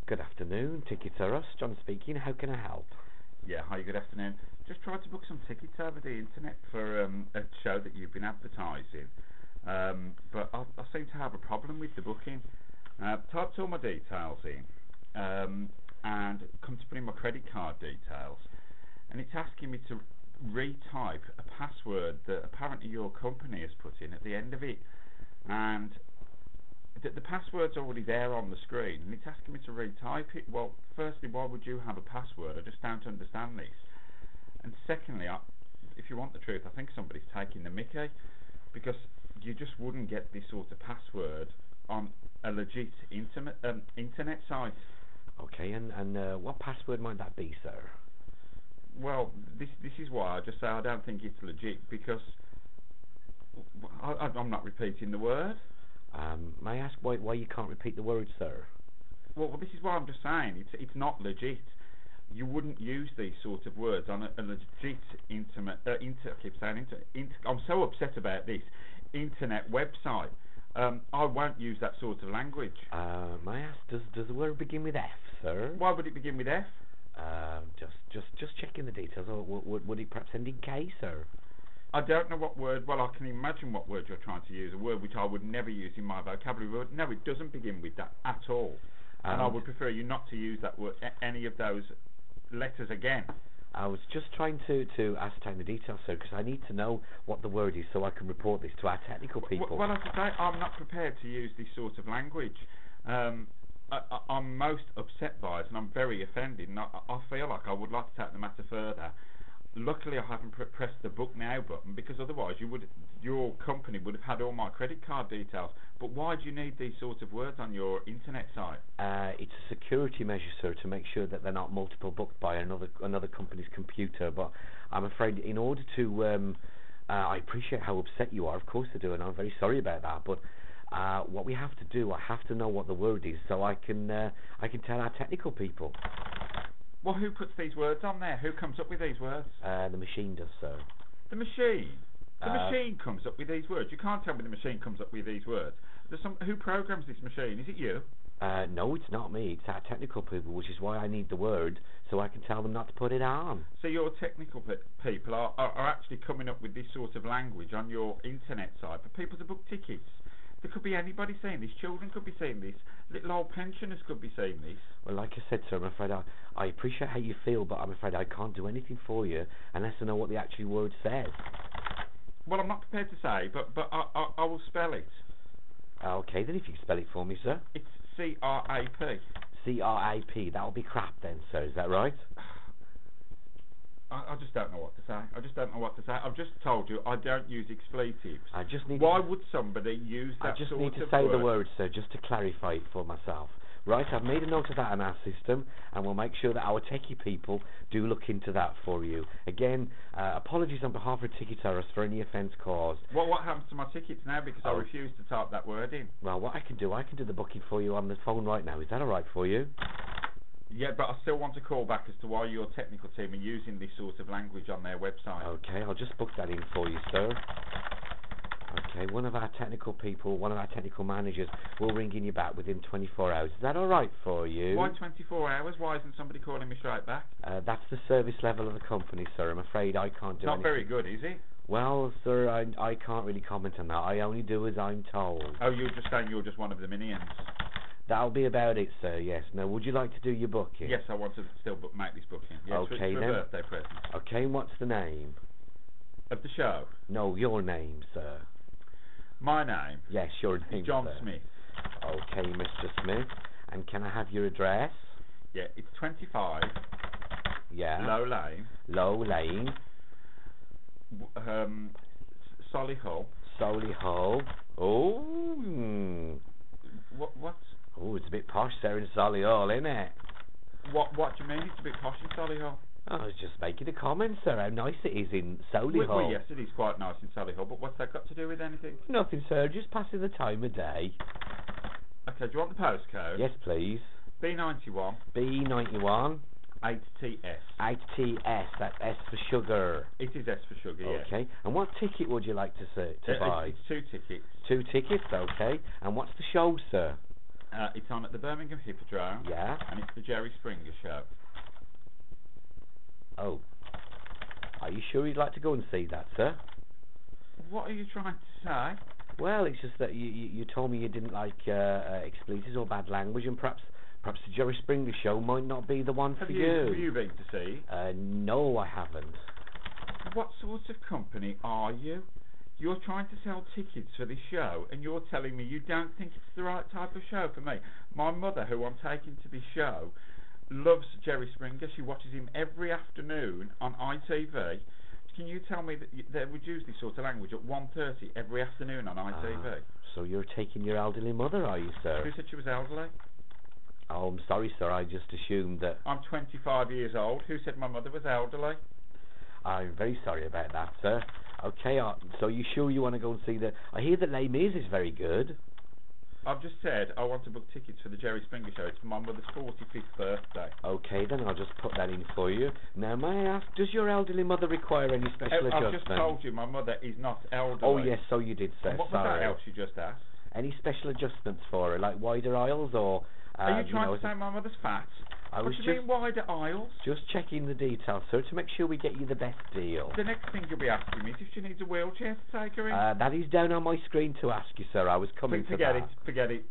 Good afternoon, Tickets R Us. John speaking. How can I help? Yeah, hi, good afternoon. Just tried to book some tickets over the internet for a show that you've been advertising, but I seem to have a problem with the booking. Typed all my details in, and come to put in my credit card details, and it's asking me to retype a password that apparently your company has put in at the end of it, and the password's already there on the screen, and it's asking me to retype it. Well, firstly, why would you have a password? I just don't understand this. And secondly, if you want the truth, I think somebody's taking the mickey, because you just wouldn't get this sort of password on a legit internet site. Okay, and what password might that be, sir? Well, this is why I just say I don't think it's legit, because I'm not repeating the word. May I ask why you can't repeat the word, sir? Well, this is why I'm just saying it's not legit. You wouldn't use these sort of words on a legit I'm so upset about this internet website. I won't use that sort of language. May I ask, does the word begin with F, sir? Why would it begin with F? Just checking the details. Or would it perhaps end in K, sir? I don't know what word. Well, I can imagine what word you're trying to use. A word which I would never use in my vocabulary. Word. No, it doesn't begin with that at all. And I would prefer you not to use that word, any of those letters again. I was just trying to ascertain the details, sir, because I need to know what the word is so I can report this to our technical people. Well, as I say, I'm not prepared to use this sort of language. I'm most upset by it, and I'm very offended, and I feel like I would like to take the matter further. Luckily, I haven't pressed the book now button, because otherwise your company would have had all my credit card details. But why do you need these sorts of words on your internet site? It's a security measure, sir, to make sure that they're not multiple booked by another company's computer. But I'm afraid, in order to, I appreciate how upset you are. Of course I do, and I'm very sorry about that. But what we have to do, I have to know what the word is, so I can tell our technical people. Well, who puts these words on there? Who comes up with these words? The machine does, sir. The machine? The machine comes up with these words. You can't tell me the machine comes up with these words. Who programs this machine? Is it you? No, it's not me. It's our technical people, which is why I need the word, so I can tell them not to put it on. So your technical people are actually coming up with this sort of language on your internet site for people to book tickets. There could be anybody seeing this. Children could be seeing this. Little old pensioners could be seeing this. Well, like I said, sir, I'm afraid I appreciate how you feel, but I'm afraid I can't do anything for you unless I know what the actual word says. Well, I'm not prepared to say, but I will spell it. Okay, then if you can spell it for me, sir. It's C-R-A-P. C-R-A-P. That'll be crap then, sir. Is that right? I just don't know what to say. I just don't know what to say. I've just told you I don't use expletives. I just need. Why would somebody use that sort of word? I just need to say the word, sir, just to clarify it for myself. Right, I've made a note of that in our system, and we'll make sure that our techie people do look into that for you. Again, apologies on behalf of Tickets R Us for any offence caused. What happens to my tickets now, because I refuse to type that word in? Well, what I can do the booking for you on the phone right now. Is that alright for you? Yeah, but I still want to call back as to why your technical team are using this sort of language on their website. Okay, I'll just book that in for you, sir. Okay, one of our technical people, one of our technical managers will ring in you back within 24 hours. Is that alright for you? Why 24 hours? Why isn't somebody calling me straight back? That's the service level of the company, sir. I'm afraid I can't do anything. Not very good, is it? Well, sir, I can't really comment on that. I only do as I'm told. Oh, you're just saying you're just one of the minions? That'll be about it, sir, yes. Now, would you like to do your booking? Yes, I want to still make this booking. Yes, okay, for then. a birthday present. Okay, and what's the name? Of the show? No, your name, sir. My name? Yes, your name, John sir. Smith. Okay, Mr. Smith. And can I have your address? Yeah, it's 25. Yeah. Low Lane. Low Lane. Solihull. Solihull. Oh. What? Oh, it's a bit posh there in Solihull, isn't it? What do you mean? It's a bit posh in Solihull. I was just making a comment, sir, how nice it is in Solihull. Well, yes, it is quite nice in Solihull, but what's that got to do with anything? Nothing, sir, just passing the time of day. Okay, do you want the postcode? Yes, please. B91. B91. 8TS. 8TS, that's S for sugar. It is S for sugar, yes. Okay, and what ticket would you like to buy? It's 2 tickets. 2 tickets, okay. And what's the show, sir? It's on at the Birmingham Hippodrome, Yeah. and it's the Jerry Springer Show. Oh. Are you sure you'd like to go and see that, sir? What are you trying to say? Well, it's just that you told me you didn't like expletives or bad language, and perhaps the Jerry Springer Show might not be the one Have for you been to see? No, I haven't. What sort of company are you? You're trying to sell tickets for this show, and you're telling me you don't think it's the right type of show for me. My mother, who I'm taking to this show, loves Jerry Springer. She watches him every afternoon on ITV. Can you tell me that they would use this sort of language at 1:30 every afternoon on ITV? So you're taking your elderly mother, are you, sir? Who said she was elderly? Oh, I'm sorry, sir. I just assumed that. I'm 25 years old. Who said my mother was elderly? I'm very sorry about that, sir. Okay, so you sure you want to go and see the... I hear that Les Mis is very good. I've just said I want to book tickets for the Jerry Springer Show. It's my mother's 45th birthday. Okay, then I'll just put that in for you. Now, may I ask, does your elderly mother require any special adjustment? I've just told you my mother is not elderly. Oh, yes, so you did, sir. And what was that else you just asked? Any special adjustments for her, like wider aisles or... Are you trying to say my mother's fat? What do you mean wider aisles? Just checking the details, sir, to make sure we get you the best deal. The next thing you'll be asking me is if she needs a wheelchair to take her in. That is down on my screen to ask you, sir. I was coming to that. Forget it.